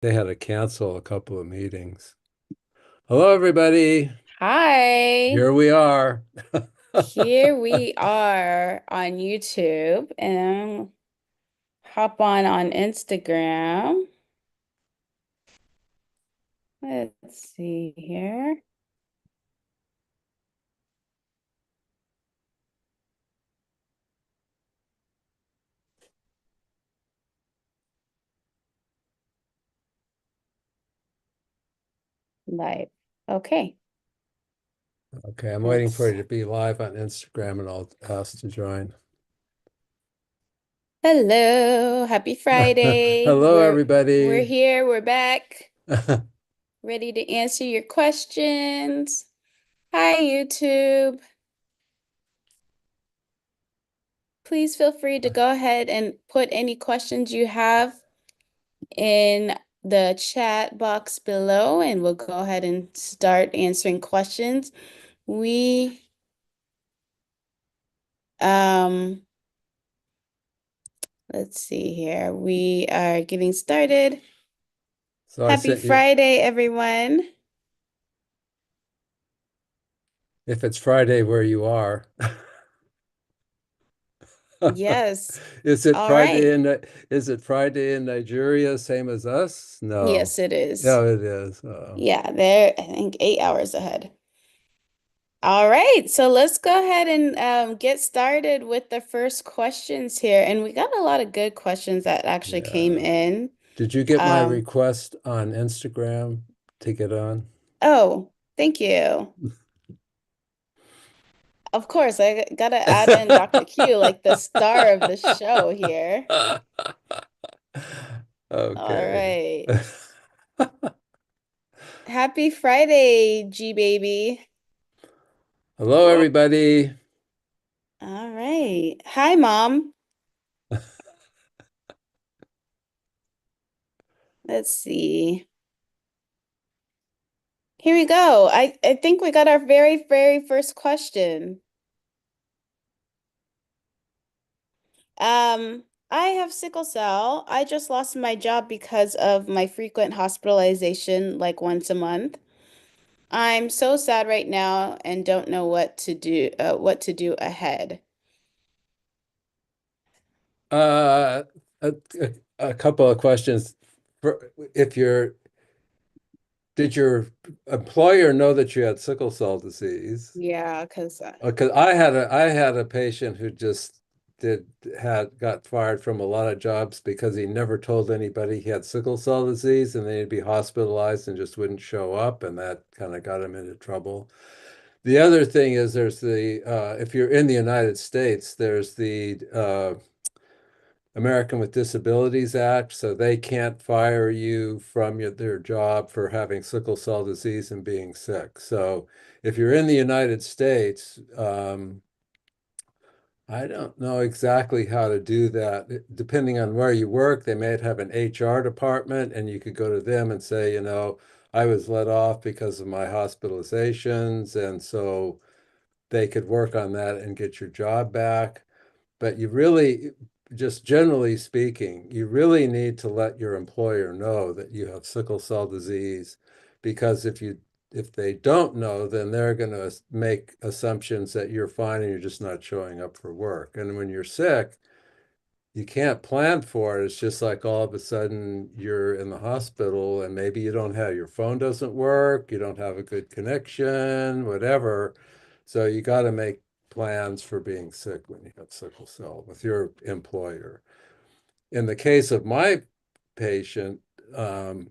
They had to cancel a couple of meetings. Hello, everybody. Hi, Here we are. here we are on YouTube and hop on Instagram. Let's see here. Live. Okay, Okay, I'm waiting for let's. you to be live on Instagram and I'll ask to join. Hello, happy Friday. Hello, We're everybody. here, we're back, ready to answer your questions. Hi, YouTube. Please feel free to go ahead and put any questions you have in the chat box below, and we'll go ahead and start answering questions. We um let's see here. We are getting started. So I Happy sent you, Friday, everyone. if it's Friday where you are. Yes. Is it All right. is it Friday in Nigeria, same as us? No. Yes, it is. Yeah, it is. Yeah, they're I think 8 hours ahead. All right, so let's go ahead and get started with the first questions here. And we got a lot of good questions that actually came Yeah. in. Did you get my Um, request on Instagram to get on? oh, thank you. Of course, I gotta add in Dr. Q, like the star of the show here. All Okay. right. Happy Friday, G baby. Hello, everybody. All right. Hi, Mom. Let's see. Here we go. I think we got our very first question. I have sickle cell. I just lost my job because of my frequent hospitalization, like once a month. I'm so sad right now and don't know what to do ahead. Uh, a, a couple of questions. If you're, did your employer know that you had sickle cell disease? Yeah, because Because I had a patient who just did had got fired from a lot of jobs because he never told anybody he had sickle cell disease, and then he'd be hospitalized and just wouldn't show up, and that kind of got him into trouble. The other thing is there's the if you're in the United States, there's the American with Disabilities Act, so they can't fire you from their job for having sickle cell disease and being sick. So if you're in the United States, I don't know exactly how to do that. Depending on where you work, they may have an HR department, and you could go to them and say, I was let off because of my hospitalizations, and so they could work on that and get your job back. But you really, just generally speaking, you really need to let your employer know that you have sickle cell disease, because if they don't know, then they're going to make assumptions that you're fine and you're just not showing up for work. And when you're sick, you can't plan for it. It's just like all of a sudden you're in the hospital and maybe you don't have your phone doesn't work, you don't have a good connection, whatever. So you got to make plans for being sick when you have sickle cell with your employer. In the case of my patient, um,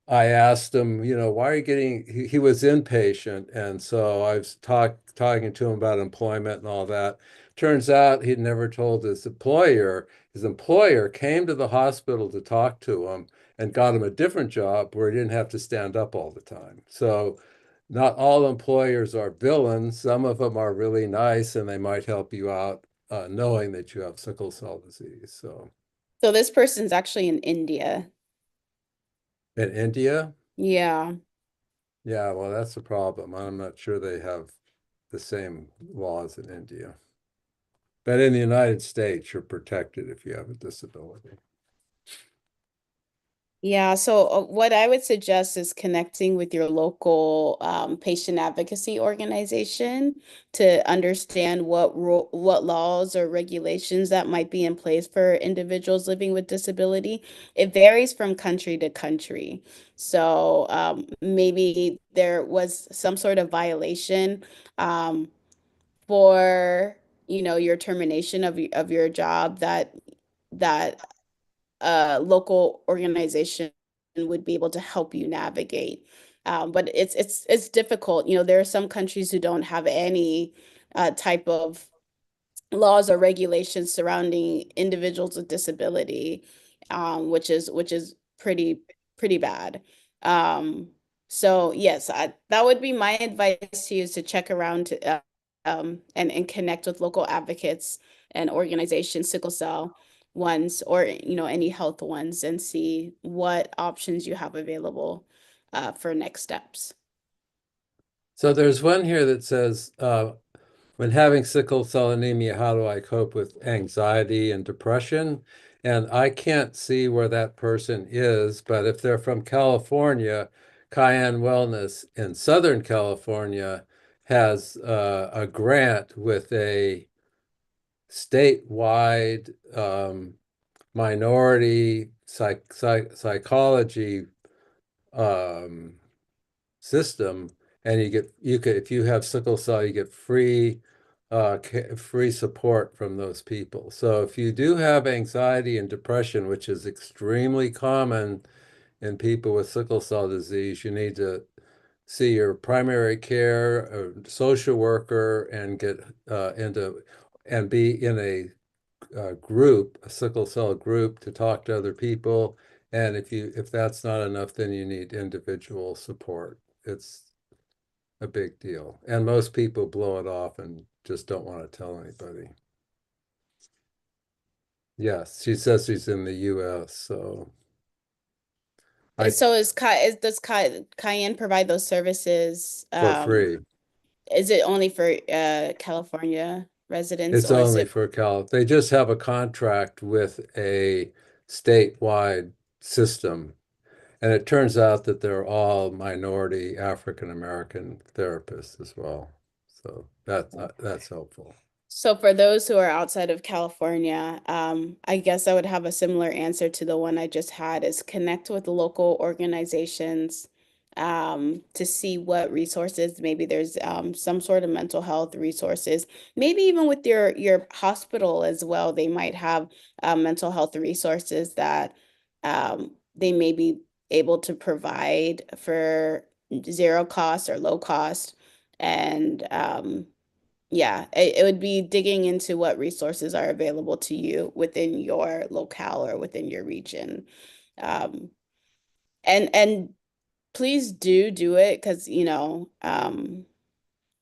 I asked him, why are you getting, he was inpatient. And so I was talking to him about employment and all that. Turns out he'd never told his employer. His employer came to the hospital to talk to him and got him a different job where he didn't have to stand up all the time. So not all employers are villains. Some of them are really nice and they might help you out knowing that you have sickle cell disease. So so this person's actually in India. in India, Yeah. yeah, well, that's the problem. I'm not sure they have the same laws in India. But in the United States, you're protected if you have a disability. Yeah, so what I would suggest is connecting with your local patient advocacy organization to understand what laws or regulations that might be in place for individuals living with disability. It varies from country to country. So maybe there was some sort of violation for, your termination of your job that local organization would be able to help you navigate. But it's difficult. There are some countries who don't have any type of laws or regulations surrounding individuals with disability, which is pretty bad. Um, so yes, that would be my advice to you is to check around and connect with local advocates and organizations, sickle cell ones, or any health ones, and see what options you have available for next steps. So there's one here that says, when having sickle cell anemia, how do I cope with anxiety and depression? And I can't see where that person is, but if they're from California, Cayenne Wellness in Southern California has a grant with a statewide minority psychology um, system, and you could if you have sickle cell, you get free support from those people. So if you do have anxiety and depression, which is extremely common in people with sickle cell disease, you need to see your primary care or social worker and get into and be in a group, a sickle cell group, to talk to other people. And if that's not enough, then you need individual support. It's a big deal. And most people blow it off and just don't want to tell anybody. Yes, she says she's in the US, so I So does Cayenne provide those services? for free. Is it only for California residents, It's or is only it for Cal. They just have a contract with a statewide system. And it turns out that they're all minority African American therapists as well. So that's helpful. so for those who are outside of California, I guess I would have a similar answer to the one I just had is connect with local organizations to see what resources, maybe there's some sort of mental health resources, maybe even with your hospital as well. They might have mental health resources that they may be able to provide for zero cost or low cost. And yeah, it would be digging into what resources are available to you within your locale or within your region. Um, and please do it because,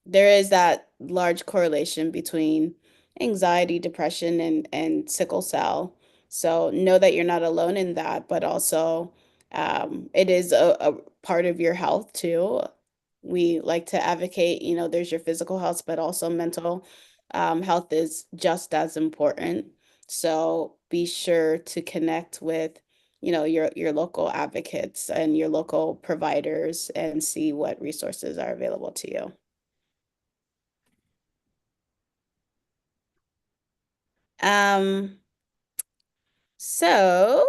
there is that large correlation between anxiety, depression, and sickle cell. So know that you're not alone in that, but also it is a part of your health too. We like to advocate, there's your physical health, but also mental health is just as important. So be sure to connect with, your local advocates and your local providers and see what resources are available to you. Um, so,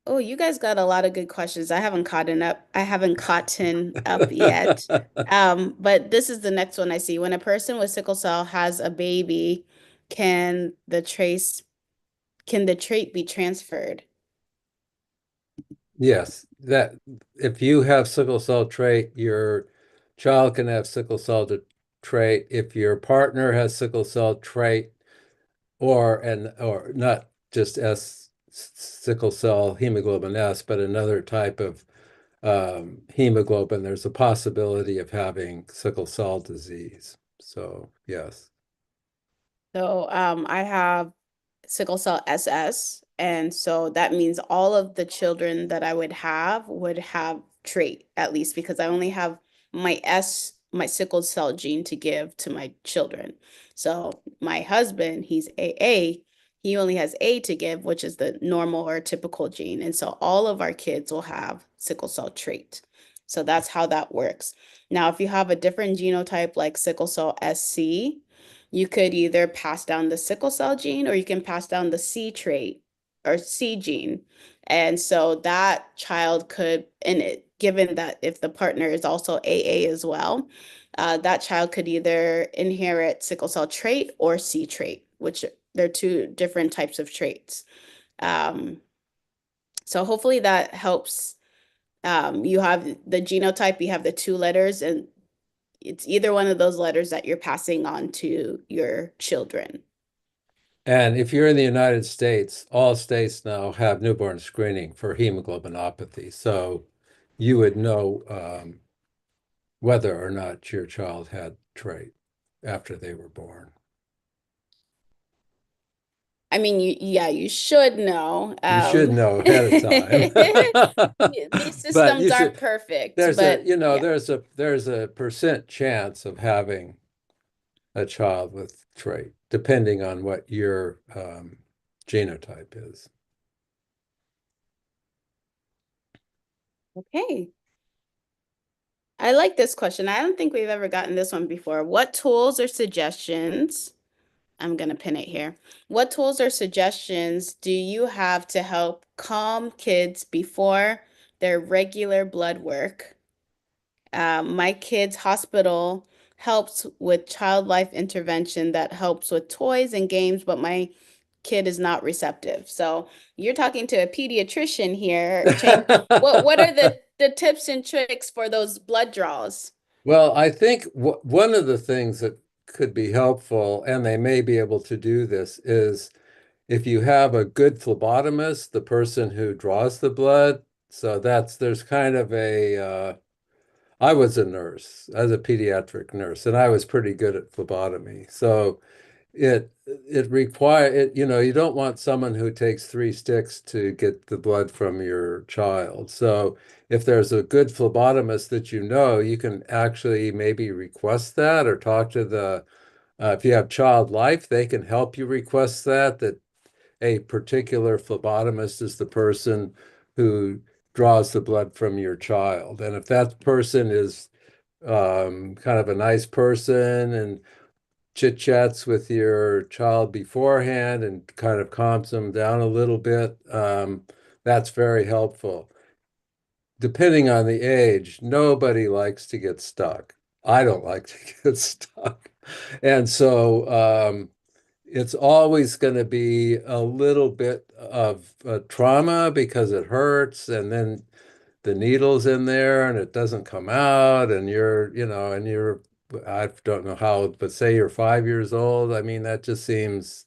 oh, you guys got a lot of good questions. I haven't caught up yet. But this is the next one I see. When a person with sickle cell has a baby, can the trace can the trait be transferred? Yes, that if you have sickle cell trait, your child can have sickle cell trait. If your partner has sickle cell trait, or not just sickle cell hemoglobin S, but another type of hemoglobin, there's a possibility of having sickle cell disease. So yes. So, I have sickle cell SS, and so that means all of the children that I would have trait at least because I only have my sickle cell gene to give to my children. So my husband, he's AA, he only has A to give, which is the normal or typical gene. And so all of our kids will have sickle cell trait. So that's how that works. Now, if you have a different genotype like sickle cell SC, you could either pass down the sickle cell gene or you can pass down the C trait or C gene. And so that child could, given that if the partner is also AA as well, that child could either inherit sickle cell trait or C trait, which they're two different types of traits. Um, so hopefully that helps. You have the genotype, you have the two letters, and it's either one of those letters that you're passing on to your children. And if you're in the United States, all states now have newborn screening for hemoglobinopathy. So you would know whether or not your child had trait after they were born. I mean, yeah, you should know. You should know ahead of time. These But systems you aren't should, perfect, but yeah. there's a percent chance of having a child with trait, depending on what your genotype is. Okay. I like this question. I don't think we've ever gotten this one before. What tools or suggestions, I'm going to pin it here. What tools or suggestions do you have to help calm kids before their regular blood work? My kid's hospital helps with child life intervention that helps with toys and games, but my kid is not receptive. So you're talking to a pediatrician here, Chang. What are the tips and tricks for those blood draws? Well, I think one of the things that could be helpful, and they may be able to do this, is if you have a good phlebotomist, the person who draws the blood. So there's kind of I was a nurse, I was a pediatric nurse, and I was pretty good at phlebotomy. So it require it, you don't want someone who takes three sticks to get the blood from your child. So if there's a good phlebotomist that you know, you can actually maybe request that or talk to if you have child life, they can help you request that a particular phlebotomist is the person who draws the blood from your child. And if that person is kind of a nice person and chit chats with your child beforehand and kind of calms them down a little bit, that's very helpful. Depending on the age, nobody likes to get stuck. I don't like to get stuck. And so it's always going to be a little bit of trauma because it hurts, and then the needle's in there and it doesn't come out, and I don't know how, but say you're 5 years old. I mean, that just seems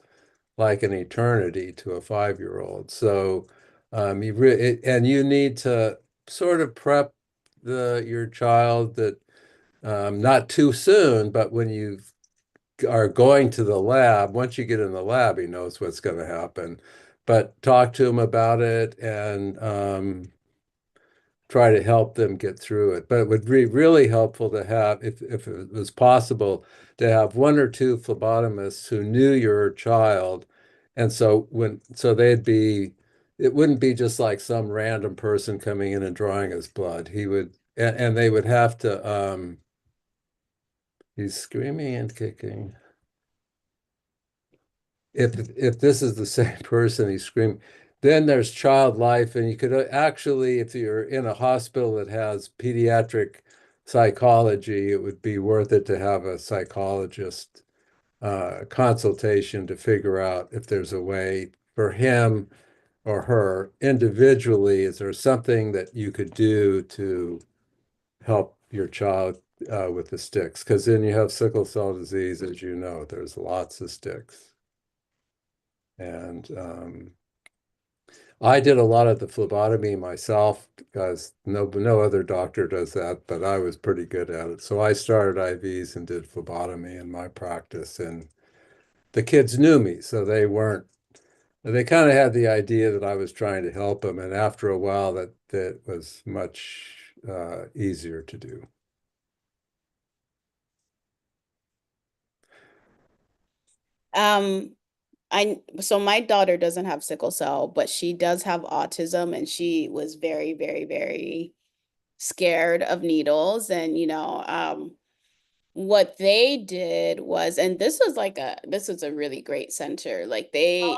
like an eternity to a 5-year-old. So and you need to sort of prep your child that not too soon, but when you are going to the lab, once you get in the lab, he knows what's going to happen. But talk to him about it and try to help them get through it. But it would be really helpful to have, if it was possible, to have one or two phlebotomists who knew your child. And so it wouldn't be just like some random person coming in and drawing his blood. And they would have to, he's screaming and kicking. If this is the same person he's screaming, then there's child life, and you could actually, if you're in a hospital that has pediatric psychology, it would be worth it to have a psychologist consultation to figure out if there's a way for him or her individually. Is there something that you could do to help your child with the sticks? Because then you have sickle cell disease, as you know, there's lots of sticks. And I did a lot of the phlebotomy myself because no other doctor does that, but I was pretty good at it. So I started IVs and did phlebotomy in my practice, and the kids knew me, so they kind of had the idea that I was trying to help them, and after a while, that was much easier to do. Um, so my daughter doesn't have sickle cell, but she does have autism, and she was very, very, very scared of needles. And what they did was, and this was a really great center. Like they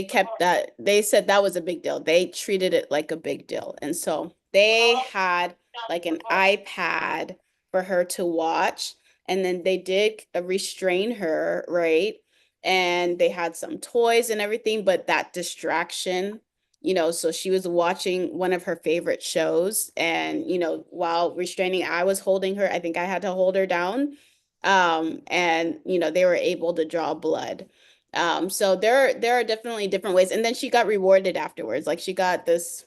kept that, they said that was a big deal. They treated it like a big deal. And so they had like an iPad for her to watch, and then they did restrain her, right? And they had some toys and everything, but that distraction, so she was watching one of her favorite shows, and while restraining, I was holding her. I think I had to hold her down. And they were able to draw blood. So there are definitely different ways. And then she got rewarded afterwards. Like she got this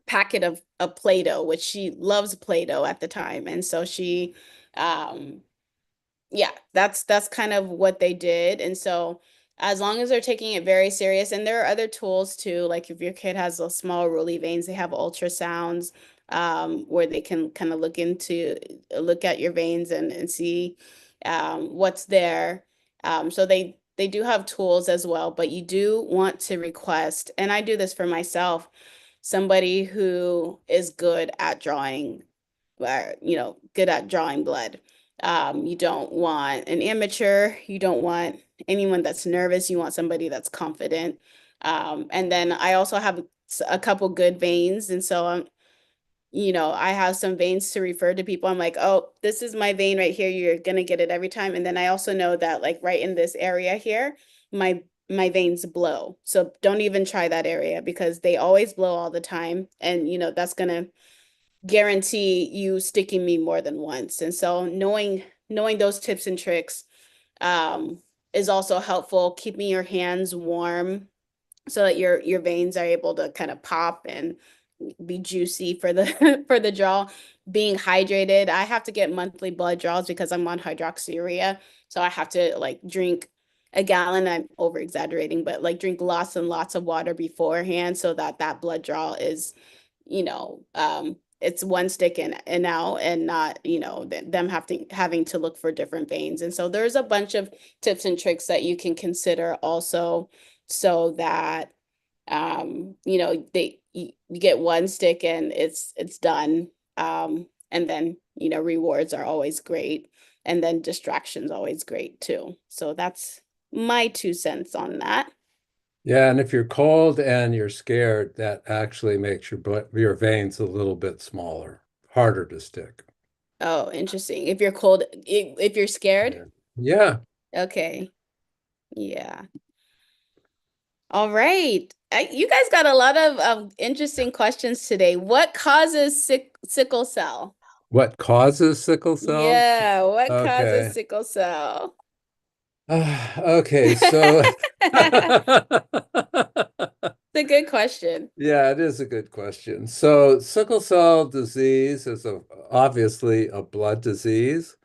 packet of Play-Doh, which she loves Play-Doh at the time. And so she um yeah, that's kind of what they did. And so as long as they're taking it very serious, and there are other tools too, like if your kid has those small ruly veins, they have ultrasounds, where they can kind of look at your veins and see what's there. So they do have tools as well, but you do want to request, and I do this for myself, somebody who is good at drawing, good at drawing blood. You don't want an amateur. You don't want anyone that's nervous. You want somebody that's confident. And then I also have a couple good veins. And so I have some veins to refer to people. I'm like, oh, this is my vein right here. You're gonna get it every time. And then I also know that like right in this area here, my veins blow. So don't even try that area because they always blow all the time. And that's gonna guarantee you sticking me more than once. And so knowing those tips and tricks um, is also helpful. Keeping your hands warm so that your veins are able to kind of pop and be juicy for the for the draw. Being hydrated. I have to get monthly blood draws because I'm on hydroxyurea. So I have to like drink a gallon. I'm over exaggerating, but like drink lots and lots of water beforehand so that that blood draw is it's one stick and out, and not, them having to look for different veins. And so there's a bunch of tips and tricks that you can consider also, so that you get one stick and it's done. And then, rewards are always great. And then distractions always great too. So that's my 2 cents on that. Yeah, and if you're cold and you're scared, that actually makes your veins a little bit smaller, harder to stick. Oh, interesting. If you're cold, if you're scared. Yeah. Yeah. Okay. Yeah. All right. You guys got a lot of interesting questions today. What causes sickle cell? What causes sickle cell? Yeah, what causes Okay. sickle cell? Okay, so It's a good question. yeah, it is a good question. So sickle cell disease is obviously a blood disease.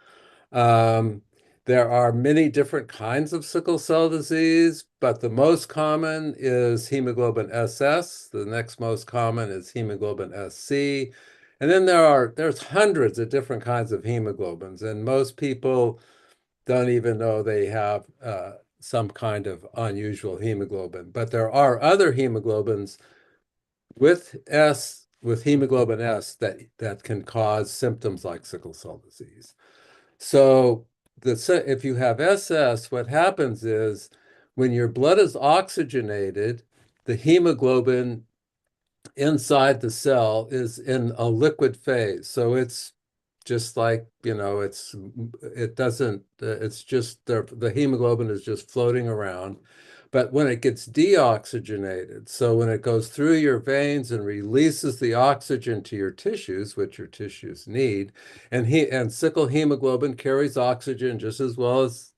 Um, there are many different kinds of sickle cell disease, but the most common is hemoglobin SS. The next most common is hemoglobin SC. And then there's hundreds of different kinds of hemoglobins, and most people don't even know they have some kind of unusual hemoglobin. But there are other hemoglobins with hemoglobin S that can cause symptoms like sickle cell disease. So if you have SS, what happens is when your blood is oxygenated, the hemoglobin inside the cell is in a liquid phase. So it's just like, it doesn't, it's just the hemoglobin is just floating around. But when it gets deoxygenated, so when it goes through your veins and releases the oxygen to your tissues, which your tissues need, and sickle hemoglobin carries oxygen just as well as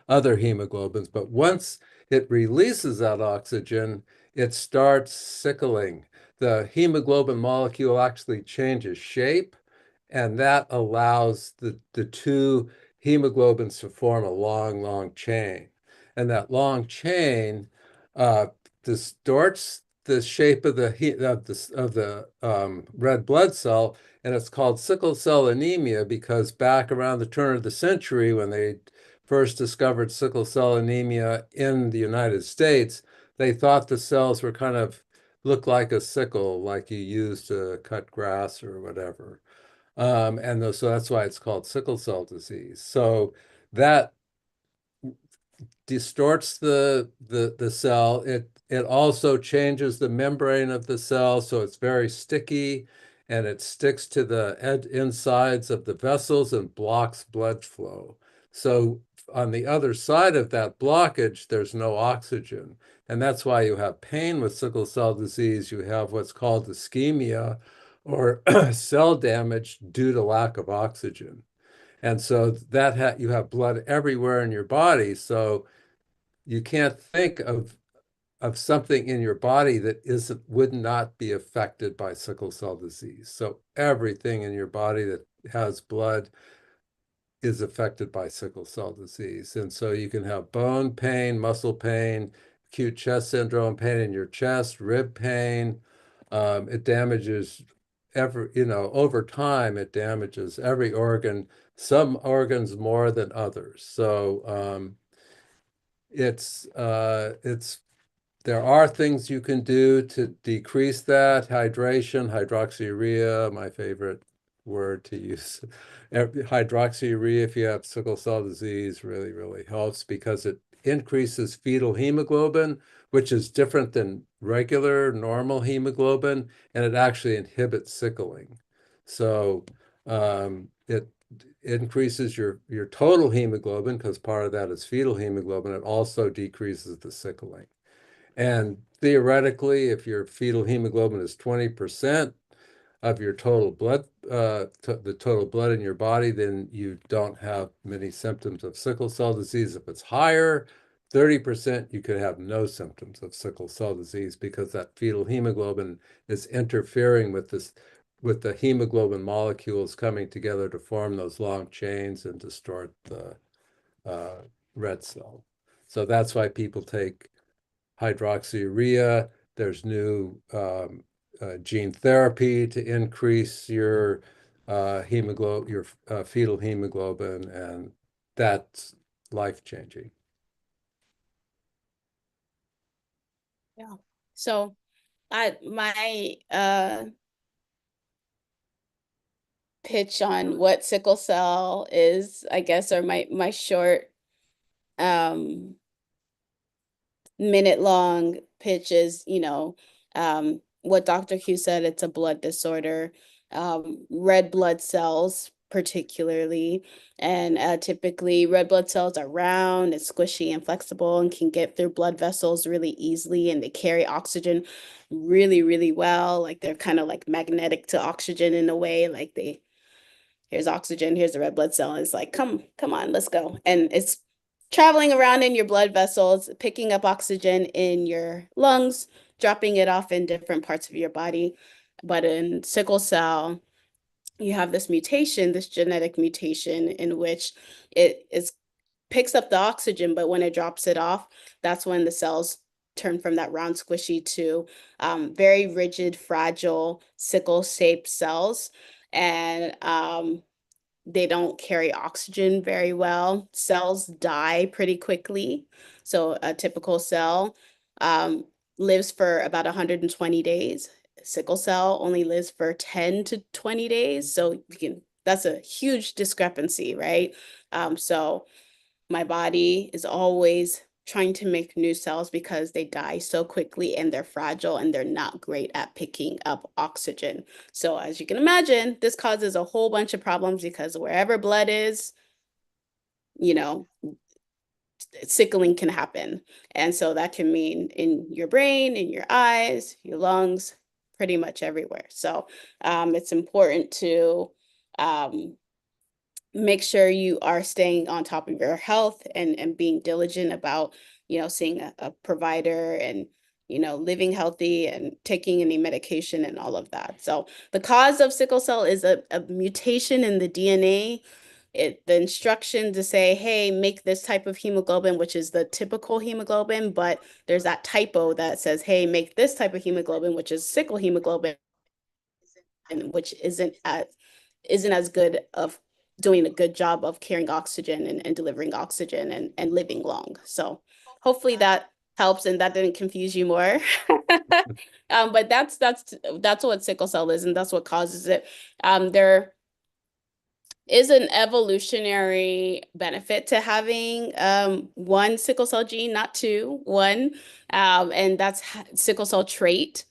other hemoglobins. But once it releases that oxygen, it starts sickling. The hemoglobin molecule actually changes shape, and that allows the two hemoglobins to form a long, long chain. And that long chain uh, distorts the shape of the red blood cell, and it's called sickle cell anemia because back around the turn of the century, when they first discovered sickle cell anemia in the United States, they thought the cells were kind of looked like a sickle, like you use to cut grass or whatever. So that's why it's called sickle cell disease. So that distorts the cell. It also changes the membrane of the cell, so it's very sticky and it sticks to the insides of the vessels and blocks blood flow. So on the other side of that blockage, there's no oxygen. And that's why you have pain with sickle cell disease. You have what's called ischemia or cell damage due to lack of oxygen. And so you have blood everywhere in your body. So you can't think of something in your body that isn't would not be affected by sickle cell disease. So everything in your body that has blood is affected by sickle cell disease. And so you can have bone pain, muscle pain, acute chest syndrome, pain in your chest, rib pain. It damages over time, it damages every organ, some organs more than others. So it's there are things you can do to decrease that. Hydration, hydroxyurea, my favorite word to use. Hydroxyurea, if you have sickle cell disease, really, really helps because it increases fetal hemoglobin, which is different than regular normal hemoglobin, and it actually inhibits sickling. So it increases your total hemoglobin because part of that is fetal hemoglobin. It also decreases the sickling. And theoretically, if your fetal hemoglobin is 20% of your total blood, the total blood in your body, then you don't have many symptoms of sickle cell disease. If it's higher, 30%, you could have no symptoms of sickle cell disease because that fetal hemoglobin is interfering with the hemoglobin molecules coming together to form those long chains and distort the uh, red cell. So that's why people take hydroxyurea. There's new gene therapy to increase your fetal hemoglobin, and that's life-changing. Yeah. So I my pitch on what sickle cell is, I guess, or my short um minute long pitch is, what Dr. Q said, it's a blood disorder, red blood cells particularly. And typically red blood cells are round and squishy and flexible and can get through blood vessels really easily, and they carry oxygen really, really well. Like they're kind of like magnetic to oxygen in a way, like here's oxygen, here's the red blood cell. And it's like, come on, let's go. And it's traveling around in your blood vessels, picking up oxygen in your lungs, dropping it off in different parts of your body. But in sickle cell, you have this mutation, this genetic mutation in which it is picks up the oxygen, but when it drops it off, that's when the cells turn from that round squishy to very rigid, fragile, sickle-shaped cells. And they don't carry oxygen very well. Cells die pretty quickly. So a typical cell um, lives for about 120 days. Sickle cell only lives for 10 to 20 days. So that's a huge discrepancy, right? So my body is always trying to make new cells because they die so quickly and they're fragile and they're not great at picking up oxygen. So as you can imagine, this causes a whole bunch of problems because wherever blood is, you know, sickling can happen. And so that can mean in your brain, in your eyes, your lungs, pretty much everywhere. So it's important to make sure you are staying on top of your health and being diligent about, seeing a provider and, living healthy and taking any medication and all of that. So the cause of sickle cell is a mutation in the DNA. The instruction to say, hey, make this type of hemoglobin, which is the typical hemoglobin, but there's that typo that says, hey, make this type of hemoglobin, which is sickle hemoglobin, and which isn't as good of doing a good job of carrying oxygen and delivering oxygen and living long. So hopefully that helps and that didn't confuse you more. But that's what sickle cell is, and that's what causes it. There is an evolutionary benefit to having one sickle cell gene, not two, one, and that's sickle cell trait.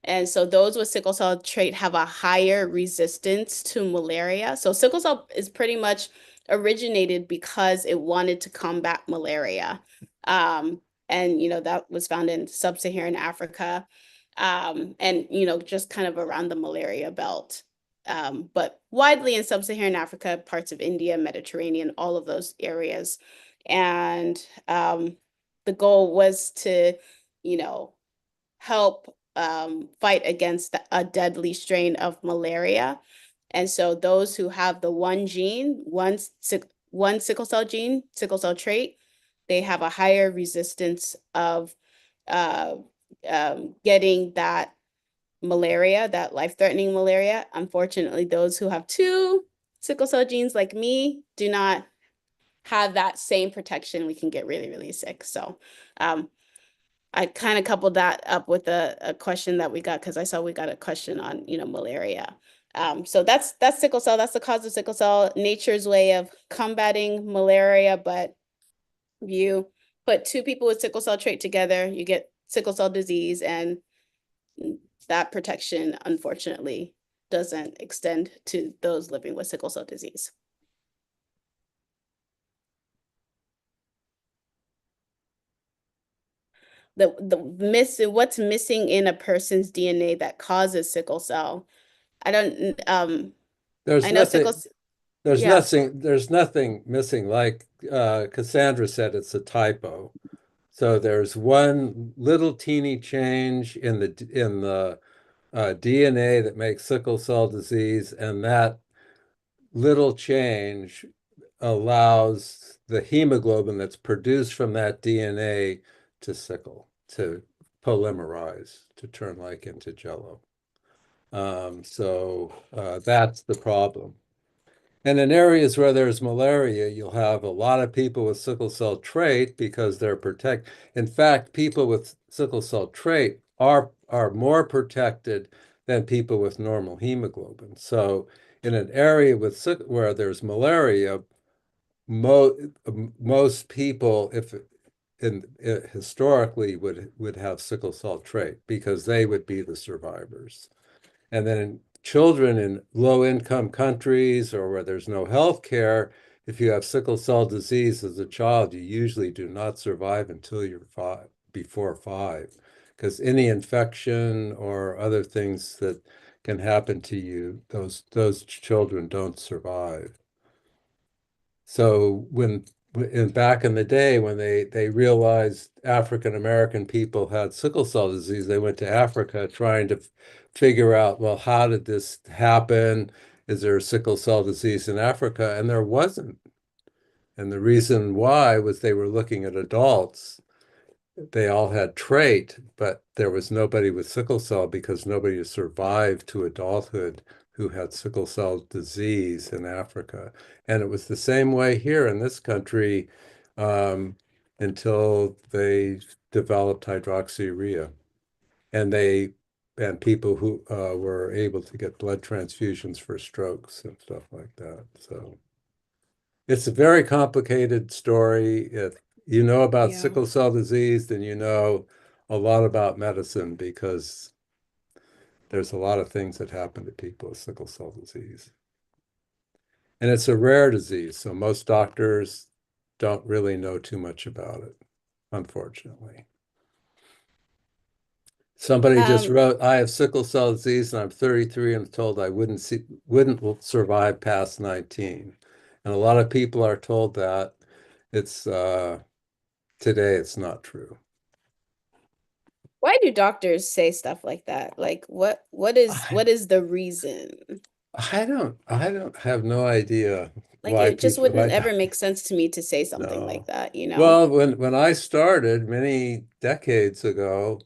And so those with sickle cell trait have a higher resistance to malaria. So sickle cell is pretty much originated because it wanted to combat malaria. And that was found in sub-Saharan Africa, and just kind of around the malaria belt, but widely in sub-Saharan Africa, parts of India, Mediterranean, all of those areas. And the goal was to, you know, help fight against a deadly strain of malaria. And so those who have the one gene, one sickle cell gene, sickle cell trait, they have a higher resistance of uh, getting that malaria, that life-threatening malaria. Unfortunately, those who have two sickle cell genes like me do not have that same protection. We can get really, really sick. So um, I kind of coupled that up with a question that we got because I saw we got a question on, malaria. So that's sickle cell. That's the cause of sickle cell, nature's way of combating malaria. But if you put two people with sickle cell trait together, you get sickle cell disease, and that protection, unfortunately, doesn't extend to those living with sickle cell disease. What's missing in a person's DNA that causes sickle cell? I don't There's I know nothing, yeah. there's nothing missing. Like Cassandra said, it's a typo. So there's one little teeny change in the DNA that makes sickle cell disease, and that little change allows the hemoglobin that's produced from that DNA to sickle, to polymerize, to turn like into jello. So that's the problem. And in areas where there's malaria, you'll have a lot of people with sickle cell trait because they're protected. In fact, people with sickle cell trait are more protected than people with normal hemoglobin. So in an area where there's malaria, mo most people, if historically would have sickle cell trait because they would be the survivors. And then in children in low-income countries or where there's no health care, if you have sickle cell disease as a child, you usually do not survive until you're before 5, because any infection or other things that can happen to you, those children don't survive. So back in the day when they realized African American people had sickle cell disease, they went to Africa trying to figure out, well, how did this happen? Is there sickle cell disease in Africa? And there wasn't. And the reason why was they were looking at adults. They all had trait, but there was nobody with sickle cell because nobody survived to adulthood who had sickle cell disease in Africa. And it was the same way here in this country um, until they developed hydroxyurea. And people who were able to get blood transfusions for strokes and stuff like that. So it's a very complicated story. If you know about Yeah. sickle cell disease, then you know a lot about medicine because there's a lot of things that happen to people with sickle cell disease. And it's a rare disease, so most doctors don't really know too much about it, unfortunately. Somebody just Um, wrote, I have sickle cell disease and I'm 33 and told I wouldn't survive past 19. And a lot of people are told that. It's Today, it's not true. why do doctors say stuff like that? Like what is I, what is the reason? I don't have no idea Like why it just people, wouldn't why, ever make sense to me to say something like no. that, you know? Well, when I started many decades ago,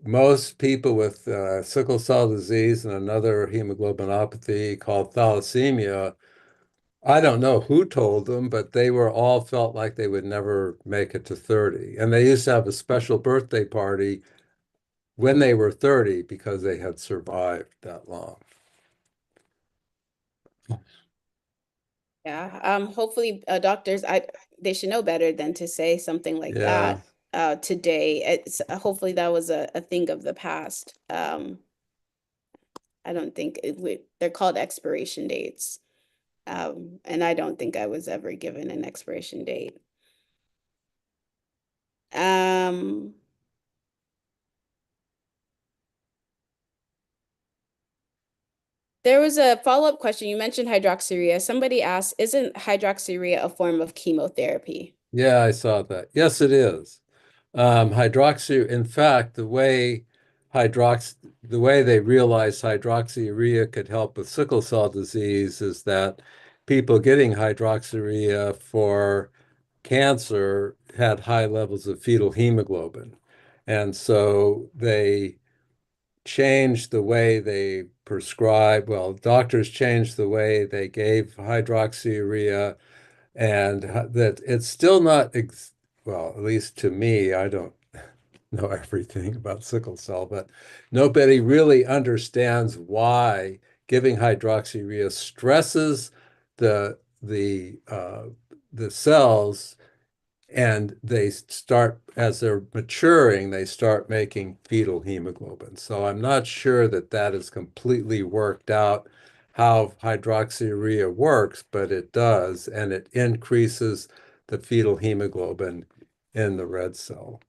most people with sickle cell disease and another hemoglobinopathy called thalassemia I don't know who told them, but they were all felt like they would never make it to 30. And they used to have a special birthday party when they were 30 because they had survived that long. Yeah. Hopefully, doctors, they should know better than to say something like Yeah. that today. It's hopefully that was a thing of the past. I don't think they're called expiration dates. And I don't think I was ever given an expiration date. Um, there was a follow-up question. You mentioned hydroxyurea. Somebody asked, isn't hydroxyurea a form of chemotherapy? Yeah, I saw that. Yes, it is. In fact, the way they realized hydroxyurea could help with sickle cell disease is that people getting hydroxyurea for cancer had high levels of fetal hemoglobin. And so they changed the way they prescribed, well, doctors changed the way they gave hydroxyurea, and that it's still not, ex well, at least to me, I don't know everything about sickle cell, but nobody really understands why giving hydroxyurea stresses the cells, and they start, as they're maturing, they start making fetal hemoglobin. So I'm not sure that that is completely worked out how hydroxyurea works, but it does, and it increases the fetal hemoglobin in the red cell.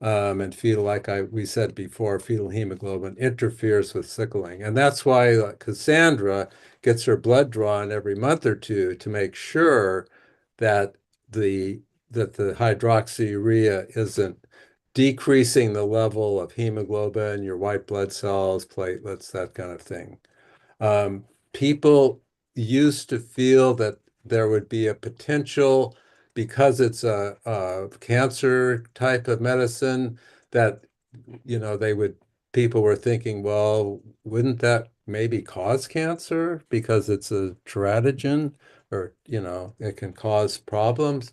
And fetal, like we said before, fetal hemoglobin interferes with sickling. And that's why Cassandra gets her blood drawn every month or two to make sure that the the hydroxyurea isn't decreasing the level of hemoglobin, your white blood cells, platelets, that kind of thing. Um, People used to feel that there would be a potential, because it's a cancer type of medicine, that people were thinking, well, wouldn't that maybe cause cancer because it's a teratogen, or, it can cause problems.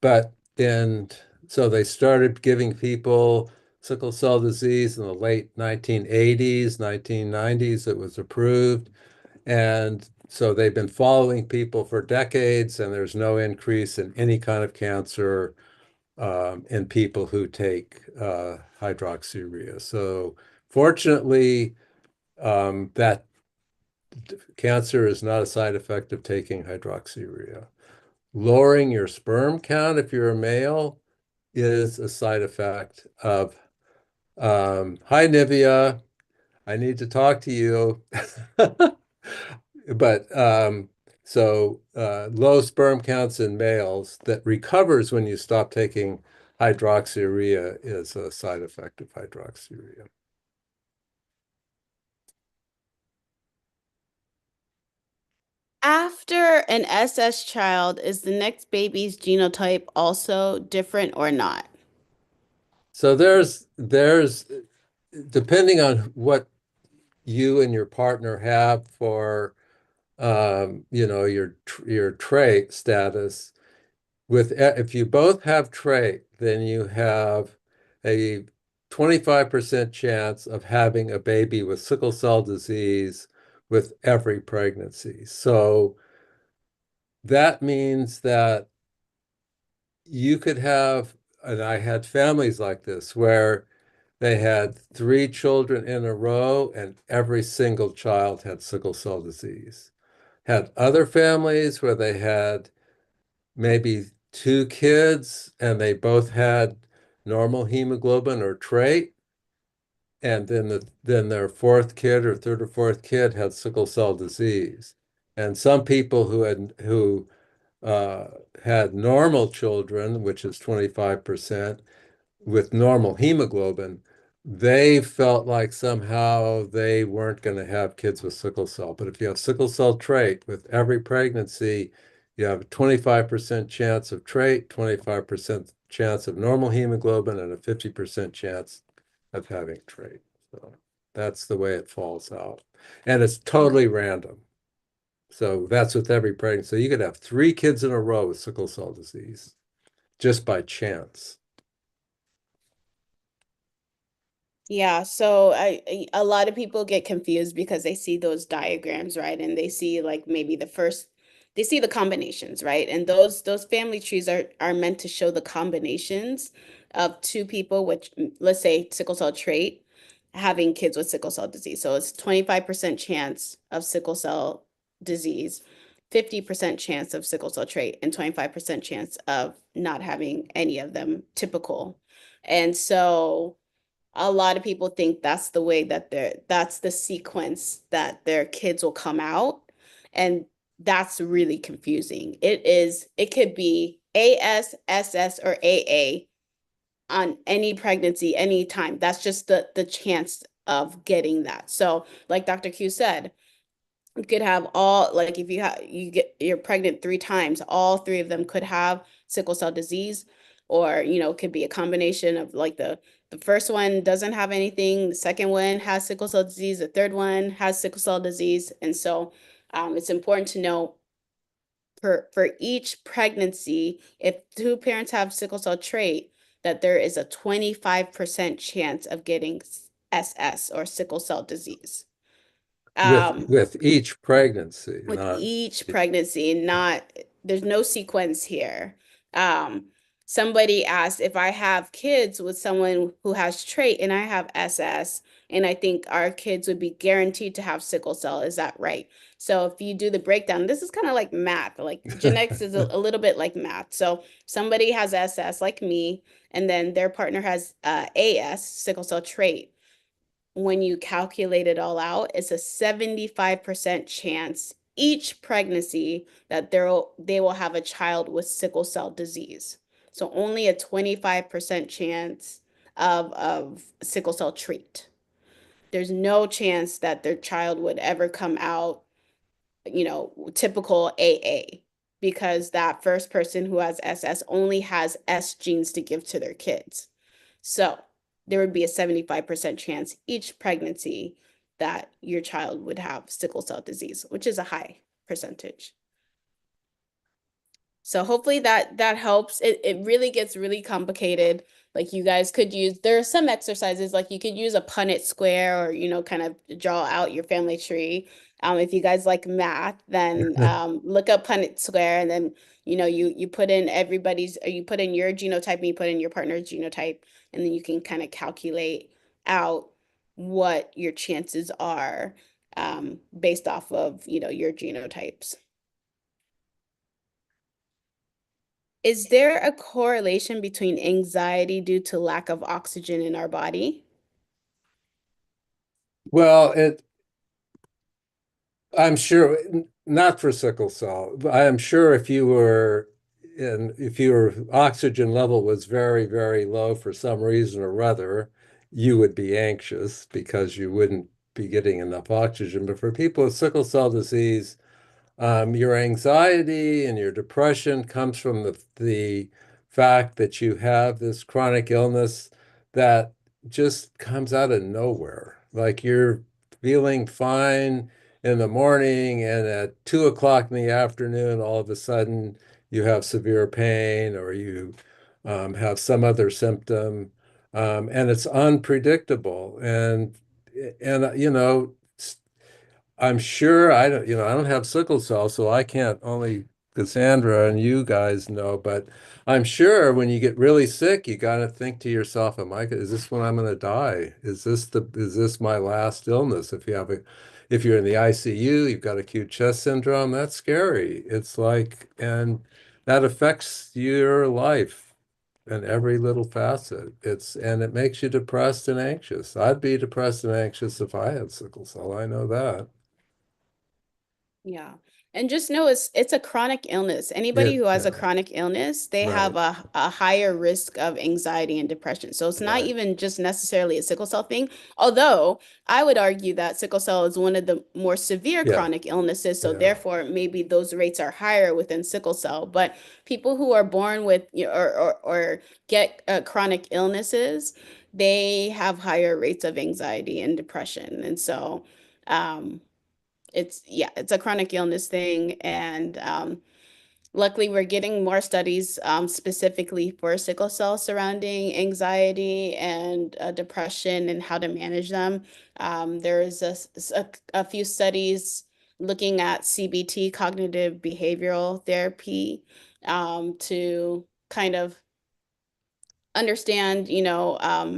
But then, so they started giving people sickle cell disease in the late 1980s, 1990s. It was approved. And so they've been following people for decades, and there's no increase in any kind of cancer in people who take hydroxyurea. So fortunately, that cancer is not a side effect of taking hydroxyurea. Lowering your sperm count if you're a male is a side effect of, hi, Nivea, I need to talk to you. But low sperm counts in males that recovers when you stop taking hydroxyurea is a side effect of hydroxyurea. After an SS child, is the next baby's genotype also different or not? So there's depending on what you and your partner have for your trait status. If you both have trait, then you have a 25% chance of having a baby with sickle cell disease with every pregnancy. So that means that you could have, and I had families like this where they had three children in a row and every single child had sickle cell disease. Had other families where they had maybe two kids and they both had normal hemoglobin or trait, and then their fourth kid or third or fourth kid had sickle cell disease. And some people who uh, had normal children, which is 25%, with normal hemoglobin, they felt like somehow they weren't going to have kids with sickle cell. But if you have sickle cell trait with every pregnancy, you have a 25% chance of trait, 25% chance of normal hemoglobin, and a 50% chance of having trait. So that's the way it falls out. And it's totally random. So that's with every pregnancy. So you could have three kids in a row with sickle cell disease just by chance. Yeah, so a lot of people get confused because they see those diagrams, right? And they see like maybe they see the combinations, right? And those family trees are meant to show the combinations of two people, which let's say sickle cell trait, having kids with sickle cell disease. So it's 25% chance of sickle cell disease, 50% chance of sickle cell trait, and 25% chance of not having any of them typical. And so a lot of people think that's the way that that's the sequence that their kids will come out. And that's really confusing. It could be AS, SS, or AA on any pregnancy, anytime. That's just the chance of getting that. So, like Dr. Q said, you could have all like if you're pregnant three times, all three of them could have sickle cell disease, or it could be a combination of like the first one doesn't have anything, the second one has sickle cell disease, the third one has sickle cell disease. And so it's important to know for each pregnancy, if two parents have sickle cell trait, that there is a 25% chance of getting SS or sickle cell disease. Um, With each pregnancy, with not each pregnancy, not there's no sequence here. Um, Somebody asked if I have kids with someone who has trait and I have SS, and I think our kids would be guaranteed to have sickle cell. Is that right? So if you do the breakdown, this is kind of like math. Like genetics is a little bit like math. So somebody has SS like me, and then their partner has AS, sickle cell trait. When you calculate it all out, it's a 75% chance each pregnancy that they will have a child with sickle cell disease. So only a 25% chance of sickle cell trait. There's no chance that their child would ever come out, typical AA, because that first person who has SS only has S genes to give to their kids. So there would be a 75% chance each pregnancy that your child would have sickle cell disease, which is a high percentage. So hopefully that helps. It really gets really complicated. Like you guys could use, there are some exercises like you could use a Punnett square or kind of draw out your family tree. If you guys like math, then look up Punnett square, and then you put in everybody's, or you put in your genotype and you put in your partner's genotype, and then you can kind of calculate out what your chances are based off of your genotypes. Is there a correlation between anxiety due to lack of oxygen in our body? well, I'm sure not for sickle cell. But I am sure if your oxygen level was very, very low for some reason or other, you would be anxious because you wouldn't be getting enough oxygen. But for people with sickle cell disease, your anxiety and your depression comes from the fact that you have this chronic illness that just comes out of nowhere. Like you're feeling fine in the morning, and at 2 o'clock in the afternoon, all of a sudden you have severe pain or you have some other symptom, and it's unpredictable. And I'm sure I don't have sickle cell, so I can't, only Cassandra and you guys know, but I'm sure when you get really sick, you got to think to yourself, is this when I'm going to die? Is this my last illness? If you're in the ICU, you've got acute chest syndrome, that's scary. And that affects your life in every little facet. And it makes you depressed and anxious. I'd be depressed and anxious if I had sickle cell. I know that. Yeah. And just know it's a chronic illness. Anybody who has a Yeah, chronic illness, they have right, a higher risk of anxiety and depression. So it's not right. even just necessarily a sickle cell thing. Although I would argue that sickle cell is one of the more severe Yeah, chronic illnesses. So yeah. therefore, maybe those rates are higher within sickle cell. But people who are born with or get chronic illnesses, they have higher rates of anxiety and depression. And so, um, it's yeah, it's a chronic illness thing, and luckily we're getting more studies specifically for sickle cell surrounding anxiety and depression and how to manage them. There's a few studies looking at CBT, cognitive behavioral therapy, to kind of understand,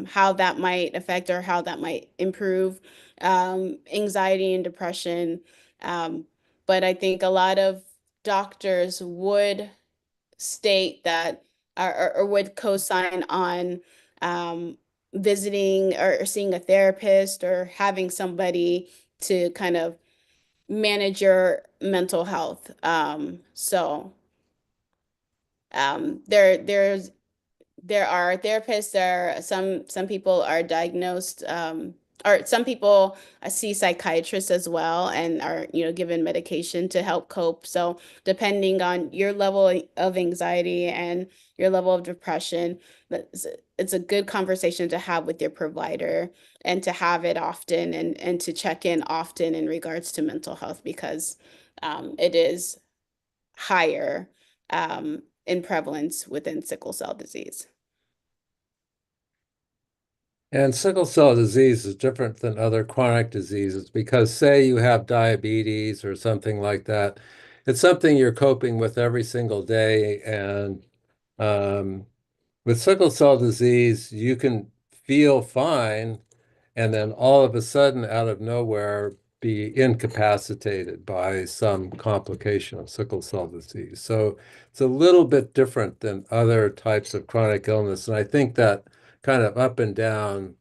how that might affect or how that might improve anxiety and depression. Um, but I think a lot of doctors would state that or would co-sign on um, visiting or seeing a therapist or having somebody to kind of manage your mental health. There are therapists, there are some people are diagnosed or some people see psychiatrists as well and are, given medication to help cope. So depending on your level of anxiety and your level of depression, it's a good conversation to have with your provider and to have it often and to check in often in regards to mental health because it is higher in prevalence within sickle cell disease. And sickle cell disease is different than other chronic diseases because, say, you have diabetes or something like that, it's something you're coping with every single day. And um, with sickle cell disease, you can feel fine and then all of a sudden, out of nowhere, be incapacitated by some complication of sickle cell disease. So it's a little bit different than other types of chronic illness. And I think that kind of up and down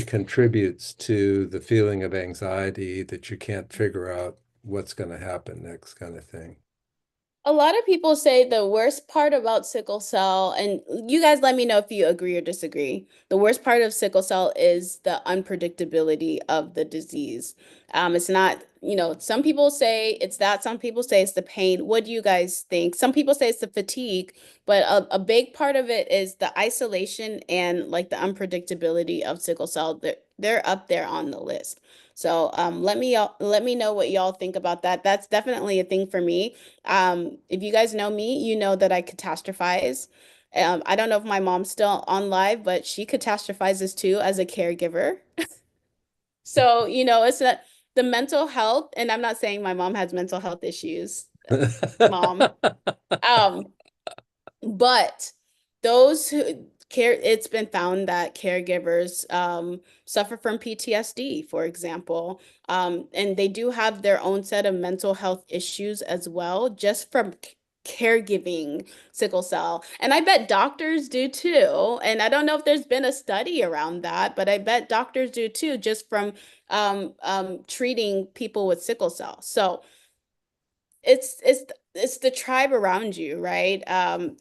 contributes to the feeling of anxiety that you can't figure out what's going to happen next, kind of thing. A lot of people say the worst part about sickle cell, and you guys let me know if you agree or disagree. The worst part of sickle cell is the unpredictability of the disease. It's not, some people say it's that, some people say it's the pain. What do you guys think? Some people say it's the fatigue, but a big part of it is the isolation and like the unpredictability of sickle cell. They're up there on the list. So let me know what y'all think about that. That's definitely a thing for me. If you guys know me, you know that I catastrophize. I don't know if my mom's still on live, but she catastrophizes too as a caregiver. So, it's not the mental health, and I'm not saying my mom has mental health issues, mom. Um, but those who care, it's been found that caregivers suffer from PTSD, for example, and they do have their own set of mental health issues as well, just from caregiving sickle cell. And I bet doctors do too. And I don't know if there's been a study around that, but I bet doctors do too, just from treating people with sickle cell. So it's the tribe around you, right?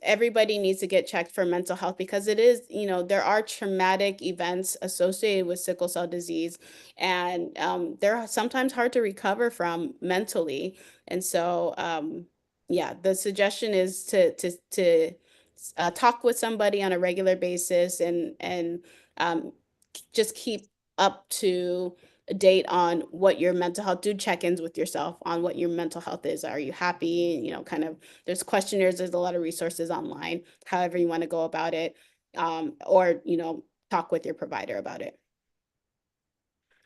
Everybody needs to get checked for mental health because it is, there are traumatic events associated with sickle cell disease, and they're sometimes hard to recover from mentally. And so, yeah, the suggestion is to talk with somebody on a regular basis and um, just keep up to date on what your mental health, do check-ins with yourself on what your mental health is. Are you happy? Kind of there's questionnaires, there's a lot of resources online, however you want to go about it. Or, talk with your provider about it.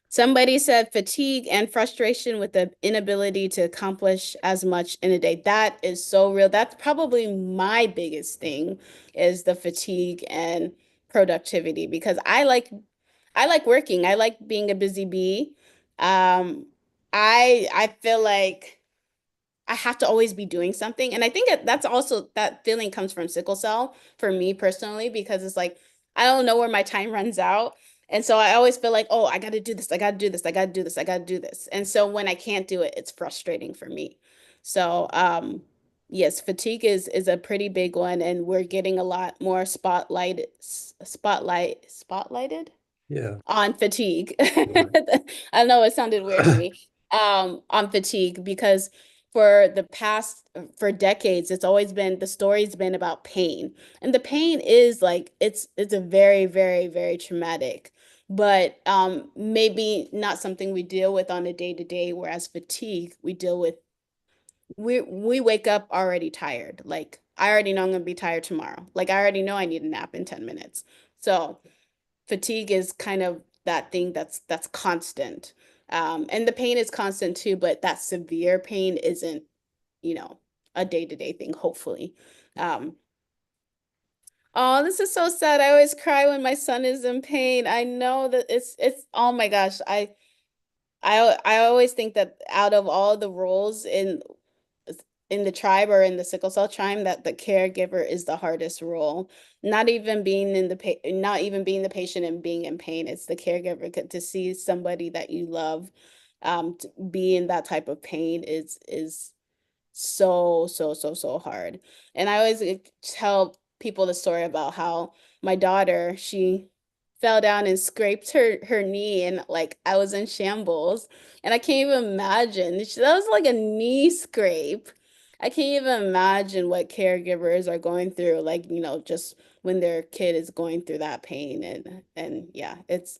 Somebody said fatigue and frustration with the inability to accomplish as much in a day. That is so real. That's probably my biggest thing is the fatigue and productivity because I like working. I like being a busy bee. Um, I feel like I have to always be doing something. And I think that's also that feeling comes from sickle cell for me personally, because it's like I don't know where my time runs out. And so I always feel like, oh, I got to do this. I got to do this. I got to do this. I got to do this. And so when I can't do it, it's frustrating for me. So, yes, fatigue is a pretty big one, and we're getting a lot more spotlighted Yeah, on fatigue. right. I know it sounded weird to me. On fatigue because for decades, it's always been the story's been about pain. And the pain is like it's a very, very, very traumatic. but maybe not something we deal with on a day to day, whereas fatigue we deal with we wake up already tired. Like I already know I'm gonna be tired tomorrow. Like I already know I need a nap in 10 minutes. So fatigue is kind of that thing that's constant. And the pain is constant too, but that severe pain isn't, you know, a day-to-day thing, hopefully. Um, oh, this is so sad. I always cry when my son is in pain. I know that it's oh my gosh. I always think that out of all the roles in the tribe or in the sickle cell tribe that the caregiver is the hardest role. Not even being in the not even being the patient and being in pain. It's the caregiver to see somebody that you love to be in that type of pain is so hard. And I always tell people the story about how my daughter, she fell down and scraped her knee and like I was in shambles. And I can't even imagine. That was like a knee scrape. I can't even imagine what caregivers are going through, like, just when their kid is going through that pain and yeah, it's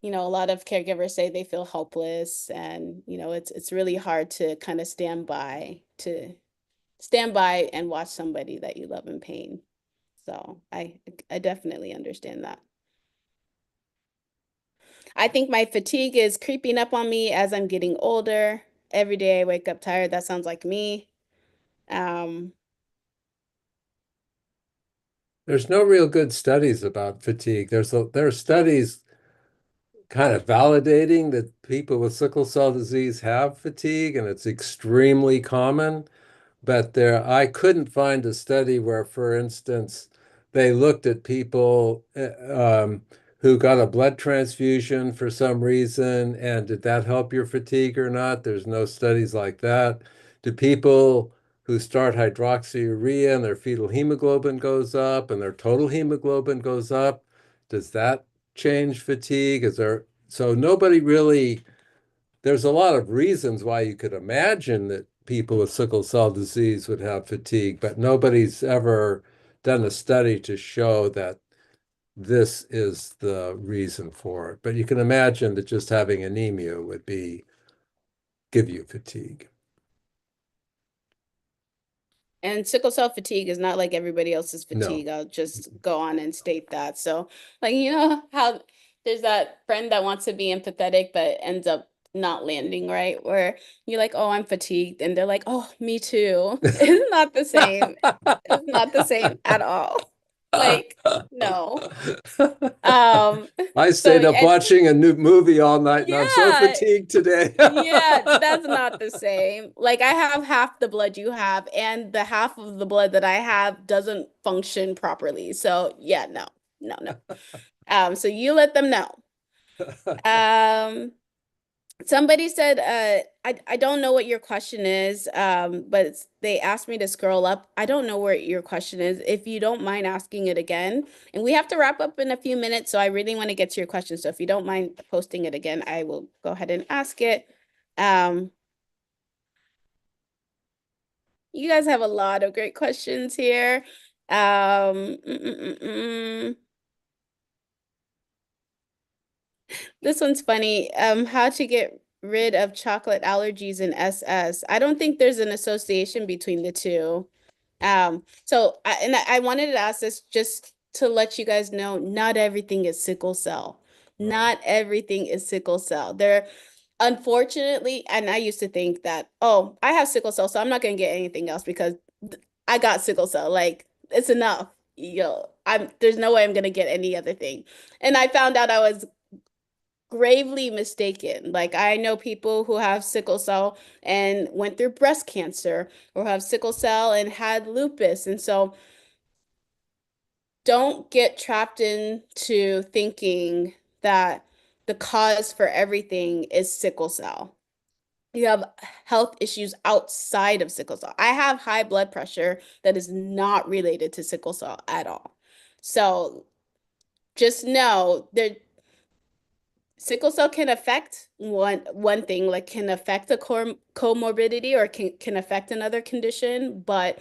a lot of caregivers say they feel helpless and it's really hard to kind of stand by and watch somebody that you love in pain. So I definitely understand that. I think my fatigue is creeping up on me as I'm getting older. Every day I wake up tired. That sounds like me. Um, There's no real good studies about fatigue. There are studies kind of validating that people with sickle cell disease have fatigue, and it's extremely common. But I couldn't find a study where, for instance, they looked at people who got a blood transfusion for some reason, and did that help your fatigue or not? There's no studies like that. Do people who start hydroxyurea and their fetal hemoglobin goes up and their total hemoglobin goes up, does that change fatigue? So nobody really there's a lot of reasons why you could imagine that people with sickle cell disease would have fatigue, but nobody's ever done a study to show that this is the reason for it. But you can imagine that just having anemia would be give you fatigue. and sickle cell fatigue is not like everybody else's No. fatigue. I'll just go on and state that. So, like, how there's that friend that wants to be empathetic but ends up not landing right, where you're like, oh, I'm fatigued. And they're like, oh, me too. It's not the same. It's not the same at all. Like, no. Um, I so stayed up and watching a new movie all night and I'm so yeah, fatigued today. yeah, that's not the same. Like I have half the blood you have, and the half of the blood that I have doesn't function properly. So yeah, no, no, no. So you let them know. Um, Somebody said, I don't know what your question is, but they asked me to scroll up. I don't know where your question is. If you don't mind asking it again, and we have to wrap up in a few minutes, so I really want to get to your question. So if you don't mind posting it again, I will go ahead and ask it. Um, you guys have a lot of great questions here. Mm. This one's funny. How to get rid of chocolate allergies in SS. I don't think there's an association between the two. I wanted to ask this just to let you guys know, not everything is sickle cell. Right. Not everything is sickle cell. There, unfortunately, and I used to think that, oh, I have sickle cell, so I'm not gonna get anything else because I got sickle cell. Like it's enough. There's no way I'm gonna get any other thing. And I found out I was gravely mistaken. Like I know people who have sickle cell and went through breast cancer or have sickle cell and had lupus. And so don't get trapped into thinking that the cause for everything is sickle cell. You have health issues outside of sickle cell. I have high blood pressure that is not related to sickle cell at all. So just know there sickle cell can affect one thing, like can affect a comorbidity or can affect another condition, but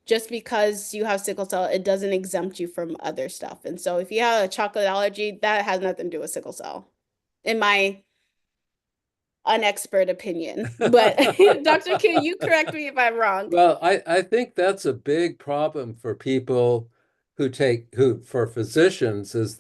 just because you have sickle cell, it doesn't exempt you from other stuff. And so if you have a chocolate allergy, that has nothing to do with sickle cell, in my unexpert opinion. But Dr. Q, you correct me if I'm wrong. Well, I think that's a big problem for people for physicians is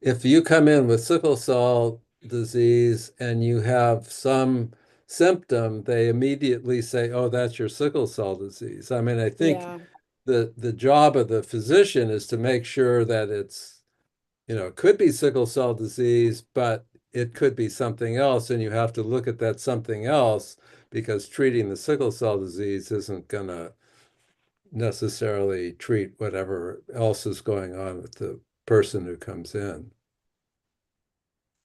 if you come in with sickle cell disease and you have some symptom, they immediately say, oh, that's your sickle cell disease. I mean, I think Yeah. the job of the physician is to make sure that it could be sickle cell disease, but it could be something else, and you have to look at that something else because treating the sickle cell disease isn't going to necessarily treat whatever else is going on with the person who comes in.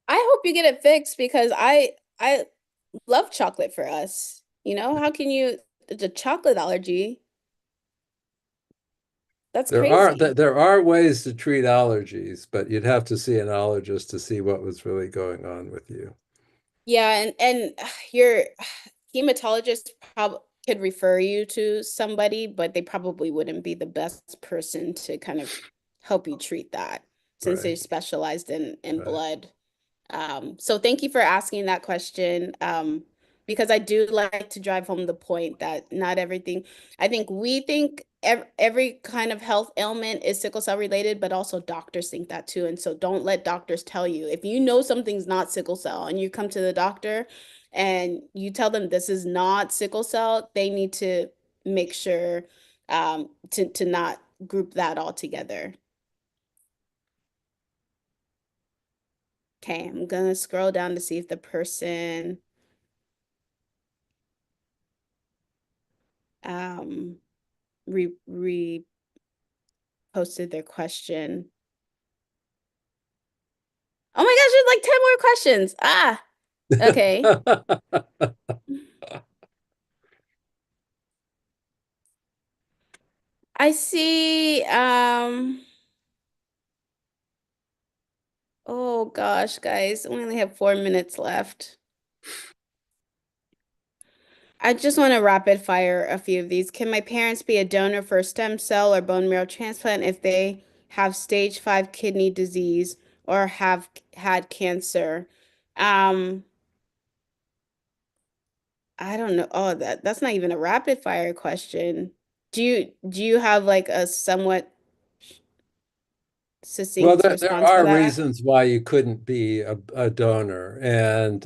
I hope you get it fixed because I love chocolate for us. You know, how can you the chocolate allergy? That's crazy. There are ways to treat allergies, but you'd have to see an allergist to see what was really going on with you. Yeah, and your hematologist probably could refer you to somebody, but they probably wouldn't be the best person to kind of help you treat that since Right, they're specialized in right. blood. So thank you for asking that question. Because I do like to drive home the point that not everything, I think we think every kind of health ailment is sickle cell related, but also doctors think that too. And so don't let doctors tell you. If you know something's not sickle cell and you come to the doctor and you tell them this is not sickle cell, they need to make sure to not group that all together. Okay, I'm gonna scroll down to see if the person um reposted their question. Oh my gosh, there's like 10 more questions. Ah, okay. I see oh gosh, guys, we only have 4 minutes left. I just want to rapid fire a few of these. Can my parents be a donor for a stem cell or bone marrow transplant if they have stage 5 kidney disease or have had cancer? Um, I don't know. Oh, that's not even a rapid fire question. Do you have like a somewhat Well, succinct there response for are that? reasons why you couldn't be a donor, and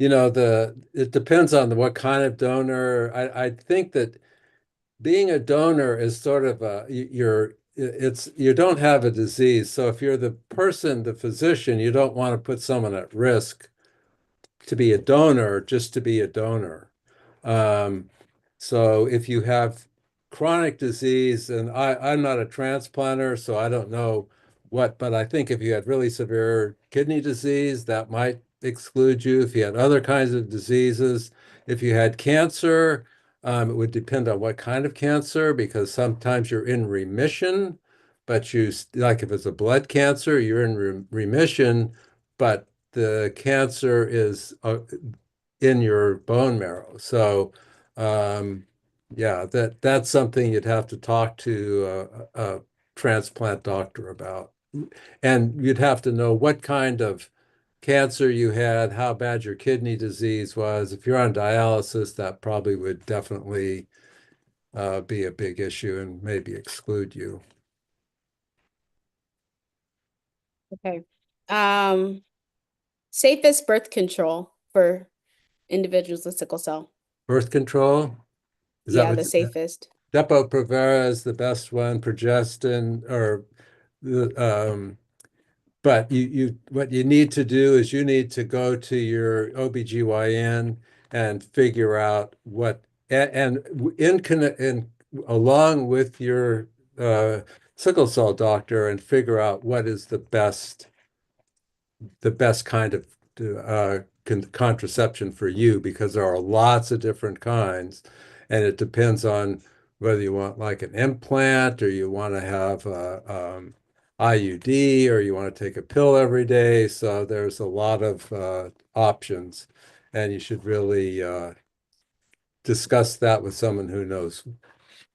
it depends on what kind of donor. I think that being a donor is sort of you don't have a disease, so if you're the person, the physician, you don't want to put someone at risk to be a donor just to be a donor. Um, so if you have chronic disease, and I'm not a transplanter, so I don't know but I think if you had really severe kidney disease, that might exclude you. If you had other kinds of diseases, if you had cancer, it would depend on what kind of cancer, because sometimes you're in remission, but like if it's a blood cancer, you're in remission, but the cancer is in your bone marrow. So, yeah, that's something you'd have to talk to a transplant doctor about. And you'd have to know what kind of cancer you had, how bad your kidney disease was. If you're on dialysis, that probably would definitely be a big issue and maybe exclude you. Okay. Um, Safest birth control for individuals with sickle cell. Birth control, is that Yeah, what the safest. Depo-Provera is the best one, progestin, or um, but what you need to do is you need to go to your OBGYN and figure out and along with your uh, sickle cell doctor and figure out what is the best kind of contraception for you, because there are lots of different kinds, and it depends on whether you want like an implant or you want to have a IUD or you want to take a pill every day. So there's a lot of options, and you should really discuss that with someone who knows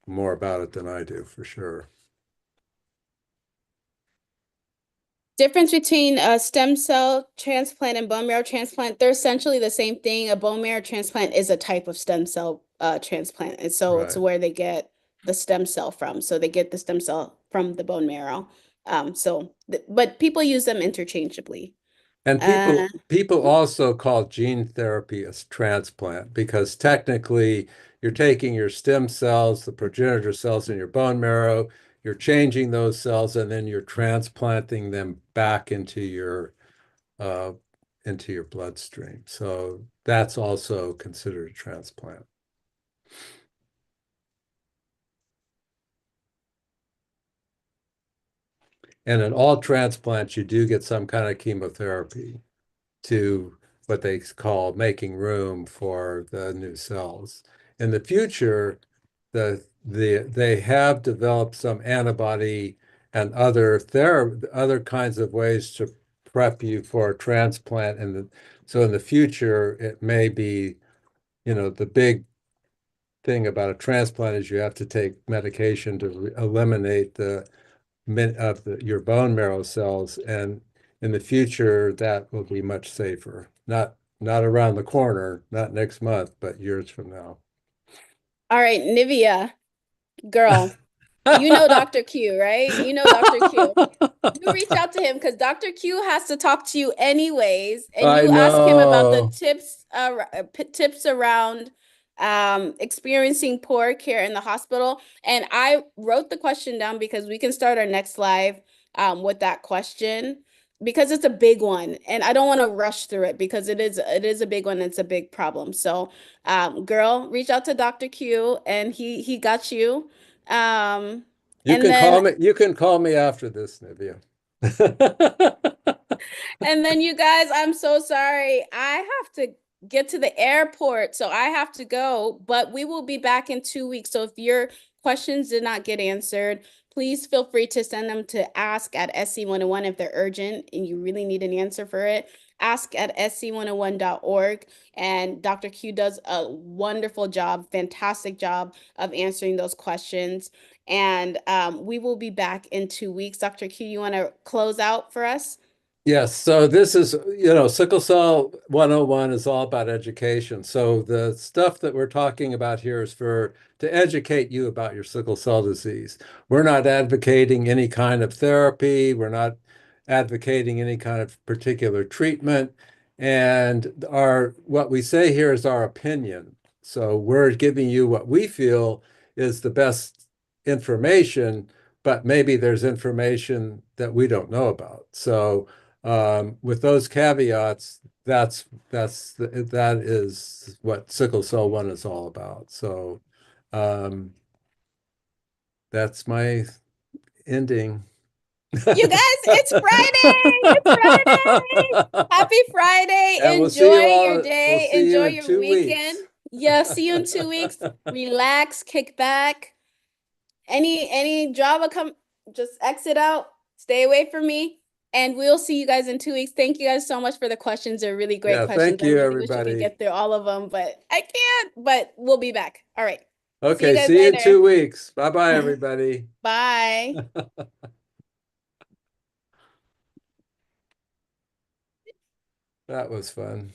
more about it than I do, for sure. Difference between a stem cell transplant and bone marrow transplant, they're essentially the same thing. A bone marrow transplant is a type of stem cell transplant. And so it's Right. where they get the stem cell from. So they get the stem cell from the bone marrow. But people use them interchangeably. And Uh, people also call gene therapy a transplant because technically you're taking your stem cells, the progenitor cells in your bone marrow, you're changing those cells, and then you're transplanting them back uh, into your bloodstream. So that's also considered a transplant. And in all transplants, you do get some kind of chemotherapy to what they call making room for the new cells. In the future, they have developed some antibody and other kinds of ways to prep you for a transplant. So in the future, it may be, the big thing about a transplant is you have to take medication to eliminate your bone marrow cells, and in the future that will be much safer. Not around the corner, not next month, but years from now. all right, Nivea, girl, you know Dr. Q, right? You know Dr. Q. You reach out to him because Dr. Q has to talk to you anyways, and I you ask him about the know. tips around experiencing poor care in the hospital. And I wrote the question down because we can start our next live with that question because it's a big one, and I don't want to rush through it because it is a big one. And it's a big problem. So, girl, reach out to Dr. Q, and he got you. Um, and then You can call me after this, Nivea. And then you guys, I'm so sorry. I have to get to the airport, so I have to go, but we will be back in 2 weeks. So if your questions did not get answered, please feel free to send them to ask at SC101 if they're urgent and you really need an answer for it. Ask at sc101.org. And Dr. Q does a wonderful job, fantastic job of answering those questions. And we will be back in 2 weeks. Dr. Q, you want to close out for us? Yes, so this is, Sickle Cell 101 is all about education. So the stuff that we're talking about here is to educate you about your sickle cell disease. We're not advocating any kind of therapy. We're not advocating any kind of particular treatment. And what we say here is our opinion. So we're giving you what we feel is the best information, but maybe there's information that we don't know about. So with those caveats, that is what Sickle Cell One is all about. So um, that's my ending. You guys, it's Friday. It's Friday. Happy Friday. And Enjoy your we'll day. see you Enjoy in your 2 weeks. weekend. Yeah, see you in 2 weeks. Relax, kick back. Any drama come, just exit out. Stay away from me. And we'll see you guys in 2 weeks. Thank you guys so much for the questions. They're really great Yeah, questions. thank I you, really wish I could everybody. get through all of them, but I can't. But we'll be back. All right. See you Okay, guys see you in later. 2 weeks. Bye-bye, everybody. Bye. That was fun.